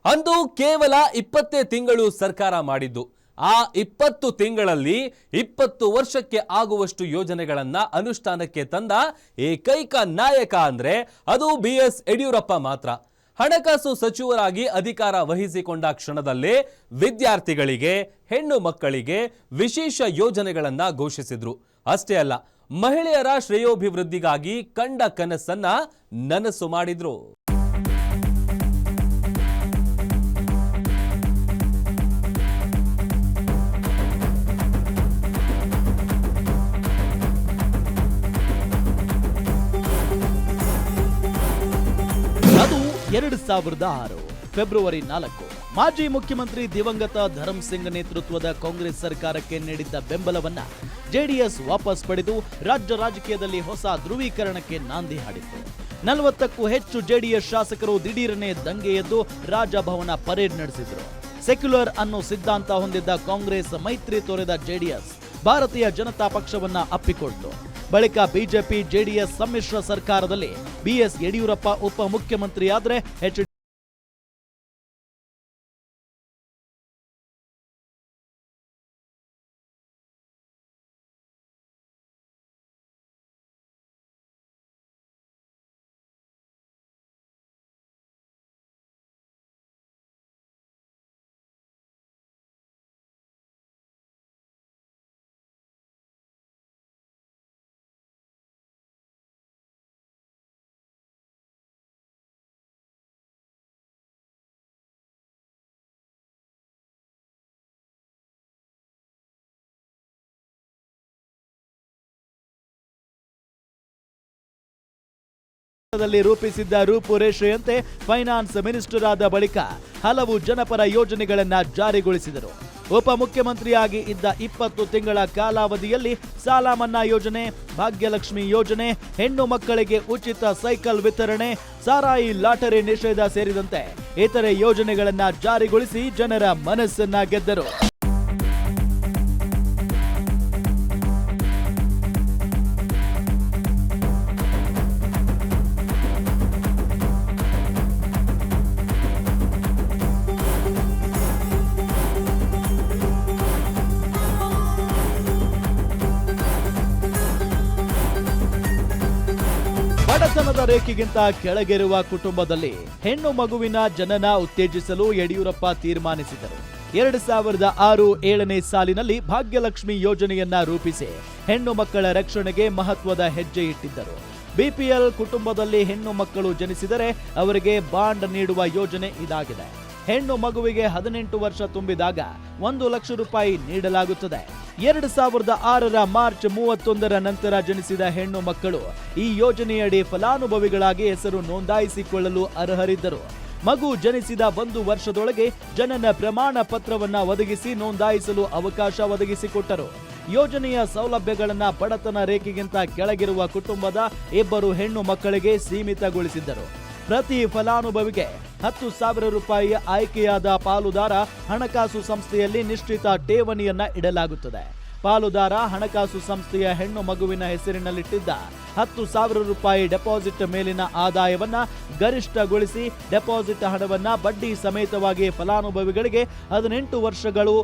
ಅಂದು ಕೇವಲ 20 ತಿಂಗಳು ಸರ್ಕಾರ ಮಾಡಿದ್ದು. ಆ 20 ತಿಂಗಳಲ್ಲಿ 20 ವರ್ಷಕ್ಕೆ ಆಗುವಷ್ಟು ಯೋಜನೆಗಳನ್ನ ಅನುಷ್ಠಾನಕ್ಕೆ ತಂದ ಏಕೈಕ ನಾಯಕ ಅಂದ್ರೆ ಅದು BS ಯಡಿಯೂರಪ್ಪ ಮಾತ್ರ. ಹಣಕಾಸು ಸಚಿವರಾಗಿ ಅಧಿಕಾರ ವಹಿಸಿಕೊಂಡ ಕ್ಷಣದಲ್ಲೇ ವಿದ್ಯಾರ್ಥಿಗಳಿಗೆ, ಹೆಣ್ಣು ಮಕ್ಕಳಿಗೆ ವಿಶೇಷ ಯೋಜನೆಗಳನ್ನ ಘೋಷಿಸಿದ್ರು. ಅಷ್ಟೇ ಅಲ್ಲ, ಮಹಿಳೆಯರ ಶ್ರೇಯೋಭಿವೃದ್ಧಿಗಾಗಿ ಕಂಡ ಕನಸನ್ನ ನನಸು ಮಾಡಿದ್ರು. ಅದು 2006 ಫೆಬ್ರವರಿ 4. ಮಾಜಿ ಮುಖ್ಯಮಂತ್ರಿ ದಿವಂಗತ ಧರಮ್ ಸಿಂಗ್ ನೇತೃತ್ವದ ಕಾಂಗ್ರೆಸ್ ಸರ್ಕಾರಕ್ಕೆ ನೀಡಿದ್ದ ಬೆಂಬಲವನ್ನ ಜೆಡಿಎಸ್ ವಾಪಸ್ ಪಡೆದು ರಾಜ್ಯ ರಾಜಕೀಯದಲ್ಲಿ ಹೊಸ ಧ್ರುವೀಕರಣಕ್ಕೆ ನಾಂದಿ ಹಾಡಿತ್ತು. 40ಕ್ಕೂ ಹೆಚ್ಚು ಜೆಡಿಎಸ್ ಶಾಸಕರು ದಿಢೀರನೆ ದಂಗೆ ಎದ್ದು ರಾಜಭವನ ಪರೇಡ್ ನಡೆಸಿದ್ರು. ಸೆಕ್ಯುಲರ್ ಅನ್ನೋ ಸಿದ್ಧಾಂತ ಹೊಂದಿದ್ದ ಕಾಂಗ್ರೆಸ್ ಮೈತ್ರಿ ತೊರೆದ ಜೆಡಿಎಸ್ ಭಾರತೀಯ ಜನತಾ ಪಕ್ಷವನ್ನ ಅಪ್ಪಿಕೊಳ್ತು. ಬಳಿಕ ಬಿಜೆಪಿ ಜೆಡಿಎಸ್ ಸಮ್ಮಿಶ್ರ ಸರ್ಕಾರದಲ್ಲಿ BS ಯಡಿಯೂರಪ್ಪ ಉಪಮುಖ್ಯಮಂತ್ರಿಯಾದ್ರೆ ರೂಪಿಸಿದ್ದ ರೂಪುರೇಷೆಯಂತೆ ಫೈನಾನ್ಸ್ ಮಿನಿಸ್ಟರ್ ಆದ ಬಳಿಕ ಹಲವು ಜನಪರ ಯೋಜನೆಗಳನ್ನ ಜಾರಿಗೊಳಿಸಿದರು. ಉಪಮುಖ್ಯಮಂತ್ರಿಯಾಗಿ ಇದ್ದ 20 ತಿಂಗಳ ಕಾಲಾವಧಿಯಲ್ಲಿ ಸಾಲ ಮನ್ನಾ ಯೋಜನೆ, ಭಾಗ್ಯಲಕ್ಷ್ಮಿ ಯೋಜನೆ, ಹೆಣ್ಣು ಮಕ್ಕಳಿಗೆ ಉಚಿತ ಸೈಕಲ್ ವಿತರಣೆ, ಸಾರಾಯಿ ಲಾಟರಿ ನಿಷೇಧ ಸೇರಿದಂತೆ ಇತರೆ ಯೋಜನೆಗಳನ್ನ ಜಾರಿಗೊಳಿಸಿ ಜನರ ಮನಸ್ಸನ್ನ ಗೆದ್ದರು. ಬಡತನದ ರೇಖೆಗಿಂತ ಕೆಳಗಿರುವ ಕುಟುಂಬದಲ್ಲಿ ಹೆಣ್ಣು ಮಗುವಿನ ಜನನ ಉತ್ತೇಜಿಸಲು ಯಡಿಯೂರಪ್ಪ ತೀರ್ಮಾನಿಸಿದರು. 2006-7ನೇ ಸಾಲಿನಲ್ಲಿ ಭಾಗ್ಯಲಕ್ಷ್ಮಿ ಯೋಜನೆಯನ್ನ ರೂಪಿಸಿ ಹೆಣ್ಣು ಮಕ್ಕಳ ರಕ್ಷಣೆಗೆ ಮಹತ್ವದ ಹೆಜ್ಜೆ ಇಟ್ಟಿದ್ದರು. BPL ಕುಟುಂಬದಲ್ಲಿ ಹೆಣ್ಣು ಮಕ್ಕಳು ಜನಿಸಿದರೆ ಅವರಿಗೆ ಬಾಂಡ್ ನೀಡುವ ಯೋಜನೆ ಇದಾಗಿದೆ. ಹೆಣ್ಣು ಮಗುವಿಗೆ 18 ವರ್ಷ ತುಂಬಿದಾಗ 1 ಲಕ್ಷ ರೂಪಾಯಿ ನೀಡಲಾಗುತ್ತದೆ. 2006 ಮಾರ್ಚ್ 31 ನಂತರ ಜನಿಸಿದ ಹೆಣ್ಣು ಮಕ್ಕಳು ಈ ಯೋಜನೆಯಡಿ ಫಲಾನುಭವಿಗಳಾಗಿ ಹೆಸರು ನೋಂದಾಯಿಸಿಕೊಳ್ಳಲು ಅರ್ಹರಿದ್ದರು. ಮಗು ಜನಿಸಿದ 1 ವರ್ಷದೊಳಗೆ ಜನನ ಪ್ರಮಾಣ ಪತ್ರವನ್ನ ಒದಗಿಸಿ ನೋಂದಾಯಿಸಲು ಅವಕಾಶ ಒದಗಿಸಿಕೊಟ್ಟರು. ಯೋಜನೆಯ ಸೌಲಭ್ಯಗಳನ್ನ ಬಡತನ ರೇಖೆಗಿಂತ ಕೆಳಗಿರುವ ಕುಟುಂಬದ 2 ಹೆಣ್ಣು ಮಕ್ಕಳಿಗೆ ಸೀಮಿತಗೊಳಿಸಿದ್ದರು. ಪ್ರತಿ ಫಲಾನುಭವಿಗೆ 10,000 ರೂಪಾಯಿ ಆಯ್ಕೆಯಾದ ಪಾಲುದಾರ ಹಣಕಾಸು ಸಂಸ್ಥೆಯಲ್ಲಿ ನಿಶ್ಚಿತ ಠೇವಣಿಯನ್ನ ಇಡಲಾಗುತ್ತದೆ. ಪಾಲುದಾರ ಹಣಕಾಸು ಸಂಸ್ಥೆಯ ಹೆಣ್ಣು ಮಗುವಿನ ಹೆಸರಿನಲ್ಲಿಟ್ಟಿದ್ದ 10,000 ರೂಪಾಯಿ ಡೆಪಾಸಿಟ್ ಮೇಲಿನ ಆದಾಯವನ್ನ ಗರಿಷ್ಠಗೊಳಿಸಿ ಡೆಪಾಸಿಟ್ ಹಣವನ್ನ ಬಡ್ಡಿ ಸಮೇತವಾಗಿ ಫಲಾನುಭವಿಗಳಿಗೆ 18 ವರ್ಷಗಳು